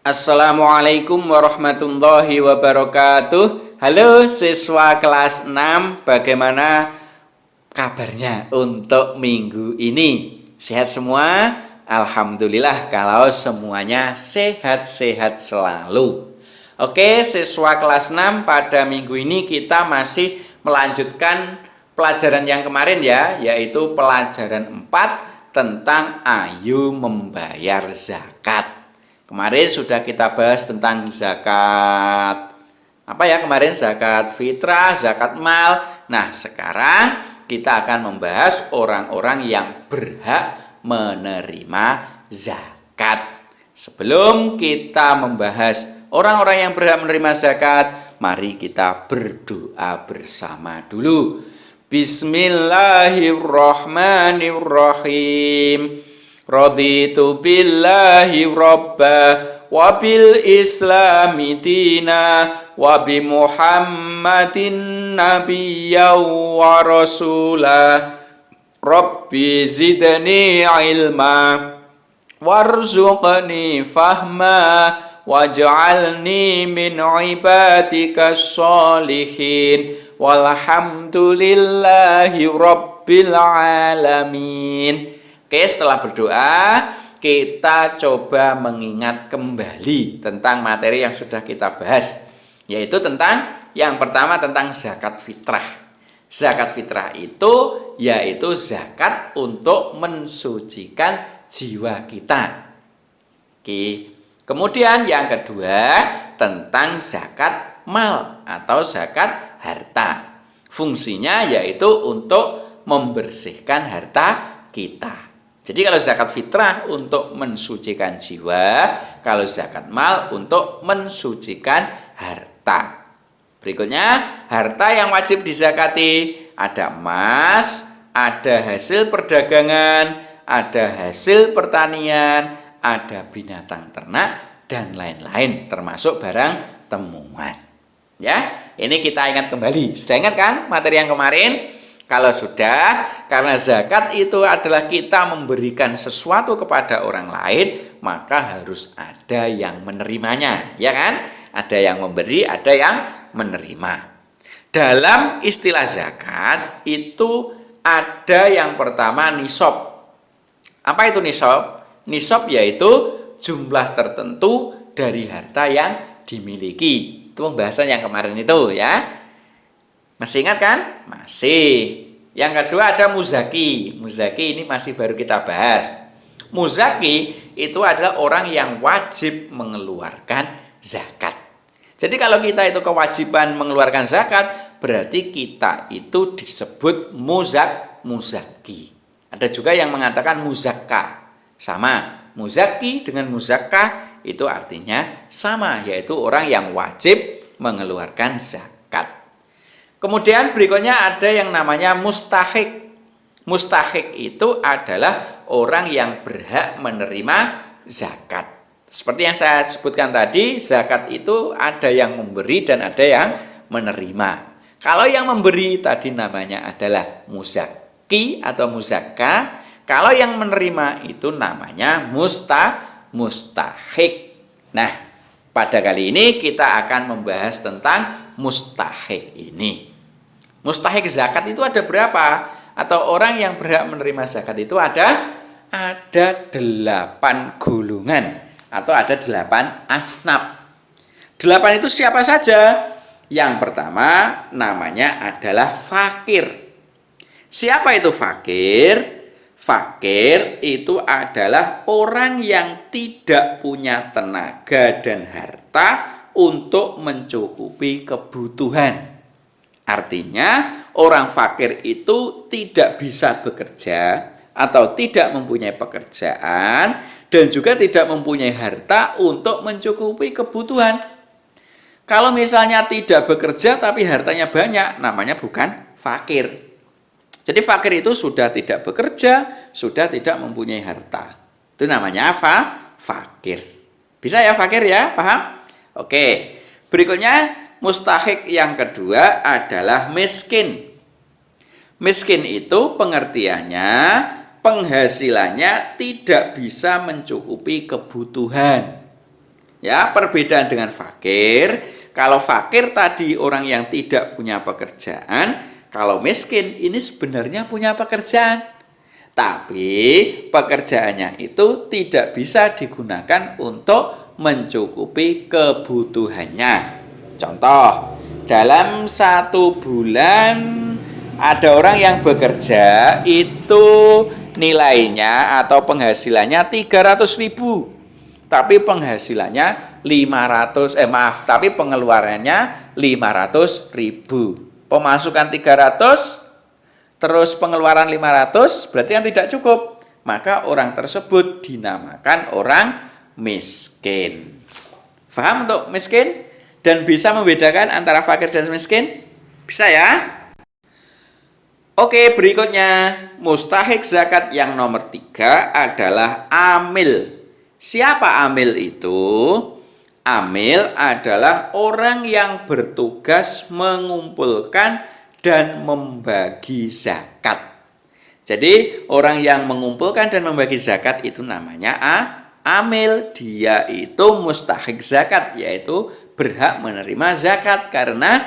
Assalamualaikum warahmatullahi wabarakatuh. Halo siswa kelas 6, bagaimana kabarnya untuk minggu ini? Sehat semua? Alhamdulillah kalau semuanya sehat-sehat selalu. Oke, siswa kelas 6, pada minggu ini kita masih melanjutkan pelajaran yang kemarin ya, yaitu pelajaran 4 tentang ayo membayar zakat. Kemarin sudah kita bahas tentang zakat. Apa ya kemarin? Zakat fitrah, zakat mal. Nah, sekarang kita akan membahas orang-orang yang berhak menerima zakat. Sebelum kita membahas orang-orang yang berhak menerima zakat, mari kita berdoa bersama dulu. Bismillahirrahmanirrahim. Raditu billahi robba wa bil islami dina wa bi muhammadin nabiyya wa rasulah. Rabbi zidni ilma warzuqni fahma waj'alni min ibadikas sholihin walhamdulillahi rabbil alamin. Oke, setelah berdoa, kita coba mengingat kembali tentang materi yang sudah kita bahas, yaitu tentang yang pertama tentang zakat fitrah. Zakat fitrah itu yaitu zakat untuk mensucikan jiwa kita. Oke. Kemudian yang kedua tentang zakat mal atau zakat harta. Fungsinya yaitu untuk membersihkan harta kita. Jadi kalau zakat fitrah untuk mensucikan jiwa, kalau zakat mal untuk mensucikan harta. Berikutnya, harta yang wajib dizakati ada emas, ada hasil perdagangan, ada hasil pertanian, ada binatang ternak dan lain-lain termasuk barang temuan. Ya, ini kita ingat kembali. Sudah ingat kan materi yang kemarin? Kalau sudah, karena zakat itu adalah kita memberikan sesuatu kepada orang lain, maka harus ada yang menerimanya, ya kan? Ada yang memberi, ada yang menerima. Dalam istilah zakat itu ada yang pertama nisab. Apa itu nisab? Nisab yaitu jumlah tertentu dari harta yang dimiliki. Itu pembahasan yang kemarin itu ya. Masih ingat kan? Masih. Yang kedua ada muzaki. Muzaki ini masih baru kita bahas. Muzaki itu adalah orang yang wajib mengeluarkan zakat. Jadi kalau kita itu kewajiban mengeluarkan zakat, berarti kita itu disebut muzaki. Ada juga yang mengatakan muzakka. Sama. Muzaki dengan muzakka itu artinya sama, yaitu orang yang wajib mengeluarkan zakat. Kemudian berikutnya ada yang namanya mustahik. Mustahik itu adalah orang yang berhak menerima zakat. Seperti yang saya sebutkan tadi, zakat itu ada yang memberi dan ada yang menerima. Kalau yang memberi tadi namanya adalah muzaki atau muzakka. Kalau yang menerima itu namanya mustahik. Nah, pada kali ini kita akan membahas tentang mustahik ini. Mustahik zakat itu ada berapa? Atau orang yang berhak menerima zakat itu ada 8 golongan atau ada 8 asnaf. 8 itu siapa saja? Yang pertama namanya adalah fakir. Siapa itu fakir? Fakir itu adalah orang yang tidak punya tenaga dan harta untuk mencukupi kebutuhan. Artinya orang fakir itu tidak bisa bekerja atau tidak mempunyai pekerjaan dan juga tidak mempunyai harta untuk mencukupi kebutuhan. Kalau misalnya tidak bekerja tapi hartanya banyak, namanya bukan fakir. Jadi fakir itu sudah tidak bekerja, sudah tidak mempunyai harta. Itu namanya apa? Fakir. Bisa ya fakir ya? Paham? Oke. Berikutnya mustahik yang kedua adalah miskin. Miskin itu pengertiannya penghasilannya tidak bisa mencukupi kebutuhan. Ya, perbedaan dengan fakir. Kalau fakir tadi orang yang tidak punya pekerjaan, kalau miskin ini sebenarnya punya pekerjaan. Tapi pekerjaannya itu tidak bisa digunakan untuk mencukupi kebutuhannya. Contoh, dalam 1 bulan ada orang yang bekerja itu nilainya atau penghasilannya 300.000, tapi penghasilannya 500 tapi pengeluarannya 500.000. Pemasukan 300 terus pengeluaran 500, berarti yang tidak cukup. Maka orang tersebut dinamakan orang miskin. Paham untuk miskin? Dan bisa membedakan antara fakir dan miskin? Bisa ya? Oke, berikutnya mustahik zakat yang nomor 3 adalah amil. Siapa amil itu? Amil adalah orang yang bertugas mengumpulkan dan membagi zakat. Jadi orang yang mengumpulkan dan membagi zakat itu namanya amil. Dia itu mustahik zakat, yaitu berhak menerima zakat. Karena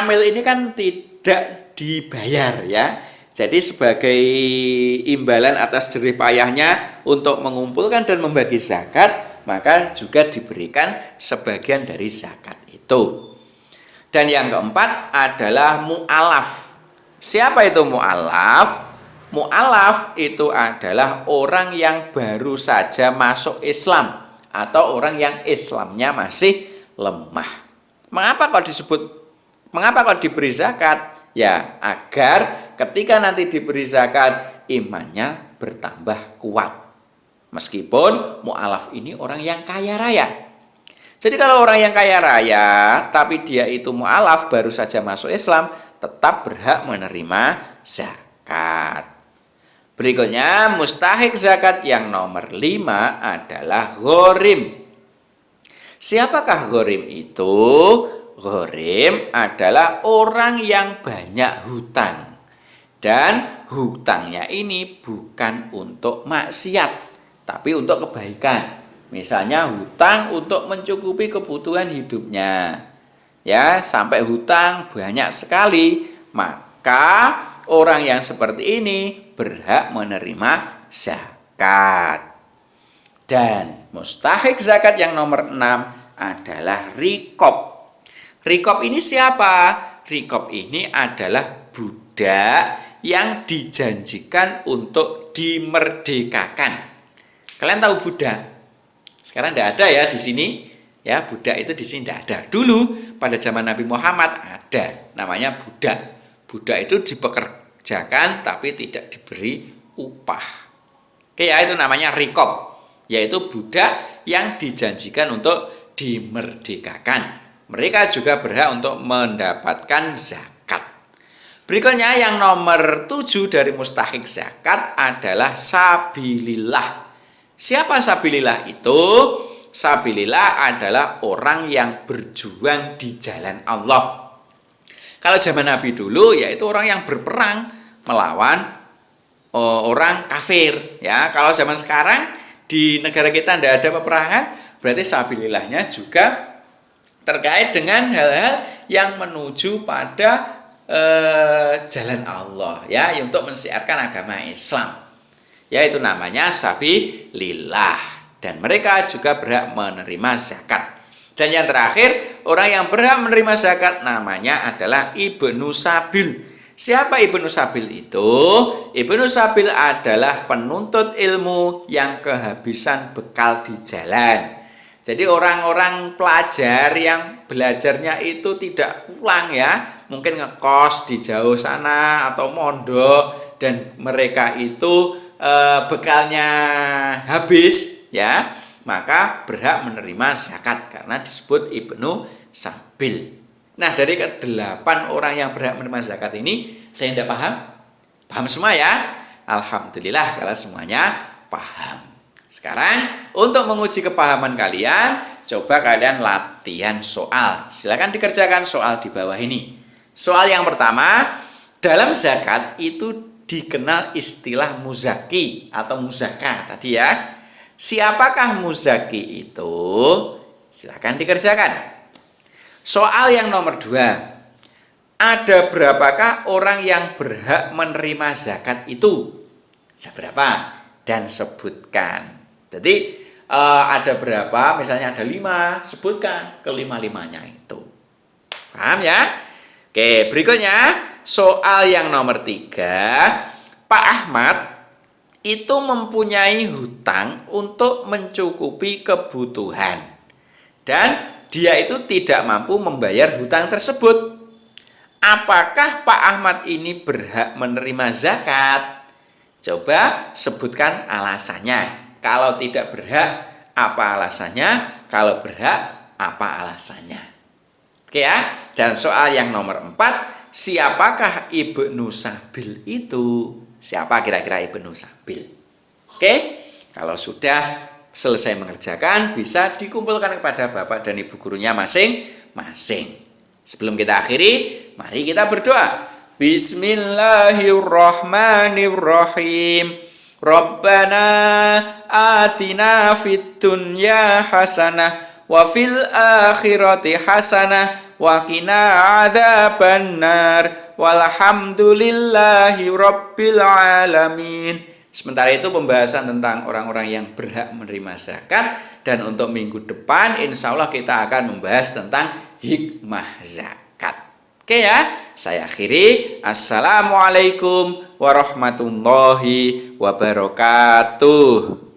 amil ini kan tidak dibayar ya. Jadi sebagai imbalan atas jerih payahnya untuk mengumpulkan dan membagi zakat, maka juga diberikan sebagian dari zakat itu. Dan yang keempat adalah mu'alaf. Siapa itu mu'alaf? Mu'alaf itu adalah orang yang baru saja masuk Islam atau orang yang Islamnya masih lemah. Mengapa kok diberi zakat? Ya, agar ketika nanti diberi zakat imannya bertambah kuat. Meskipun mu'alaf ini orang yang kaya raya. Jadi kalau orang yang kaya raya tapi dia itu mu'alaf baru saja masuk Islam, tetap berhak menerima zakat. Berikutnya mustahik zakat yang nomor 5 adalah ghorim. Siapakah ghorim itu? Ghorim adalah orang yang banyak hutang. Dan hutangnya ini bukan untuk maksiat, tapi untuk kebaikan. Misalnya hutang untuk mencukupi kebutuhan hidupnya. Ya, sampai hutang banyak sekali, maka orang yang seperti ini berhak menerima zakat. Dan mustahik zakat yang nomor 6 adalah rikob. Rikob ini siapa? Rikob ini adalah budak yang dijanjikan untuk dimerdekakan. Kalian tahu budak? Sekarang tidak ada ya di sini. Ya, budak itu di sini tidak ada. Dulu pada zaman Nabi Muhammad ada, namanya budak. Budak itu dipekerjakan tapi tidak diberi upah. Oke ya, itu namanya rikob, yaitu budak yang dijanjikan untuk dimerdekakan. Mereka juga berhak untuk mendapatkan zakat. Berikutnya yang nomor 7 dari mustahik zakat adalah sabilillah. Siapa sabilillah itu? Sabilillah adalah orang yang berjuang di jalan Allah. Kalau zaman Nabi dulu yaitu orang yang berperang melawan orang kafir ya. Kalau zaman sekarang di negara kita tidak ada peperangan, berarti sabilillahnya juga terkait dengan hal-hal yang menuju pada jalan Allah ya, untuk mensiarkan agama Islam. Ya, itu namanya sabilillah. Dan mereka juga berhak menerima zakat. Dan yang terakhir, orang yang berhak menerima zakat namanya adalah Ibnu Sabil. Siapa Ibnu Sabil itu? Ibnu Sabil adalah penuntut ilmu yang kehabisan bekal di jalan. Jadi orang-orang pelajar yang belajarnya itu tidak pulang ya, mungkin ngekos di jauh sana atau mondok, dan mereka itu bekalnya habis ya, maka berhak menerima zakat karena disebut Ibnu Sabil. Nah, dari ke-8 orang yang berhak menerima zakat ini, ada yang tidak paham? Paham semua ya? Alhamdulillah kalau semuanya paham. Sekarang untuk menguji kepahaman kalian, coba kalian latihan soal. Silakan dikerjakan soal di bawah ini. Soal yang pertama, dalam zakat itu dikenal istilah muzaki atau muzaka tadi ya. Siapakah muzaki itu? silakan dikerjakan. Soal yang nomor 2. Ada berapakah orang yang berhak menerima zakat itu? Ada berapa? Dan sebutkan. Jadi ada berapa? Misalnya ada 5, sebutkan kelima-limanya itu. Paham ya? Oke, berikutnya soal yang nomor 3. Pak Ahmad itu mempunyai hutang untuk mencukupi kebutuhan. Dan dia itu tidak mampu membayar hutang tersebut. Apakah Pak Ahmad ini berhak menerima zakat? Coba sebutkan alasannya. Kalau tidak berhak, apa alasannya? Kalau berhak, apa alasannya? Oke ya. Dan soal yang nomor 4, siapakah Ibnu Sabil itu? Siapa kira-kira Ibnu Sabil? Oke, kalau sudah selesai mengerjakan, bisa dikumpulkan kepada Bapak dan Ibu gurunya masing-masing. Sebelum kita akhiri, mari kita berdoa. Bismillahirrahmanirrahim. Rabbana atina fid dunya hasanah wa fil akhirati hasanah wa qina adzabannar walhamdulillahi rabbil alamin. Sementara itu pembahasan tentang orang-orang yang berhak menerima zakat, dan untuk minggu depan insya Allah kita akan membahas tentang hikmah zakat. Oke ya, saya akhiri. Assalamualaikum warahmatullahi wabarakatuh.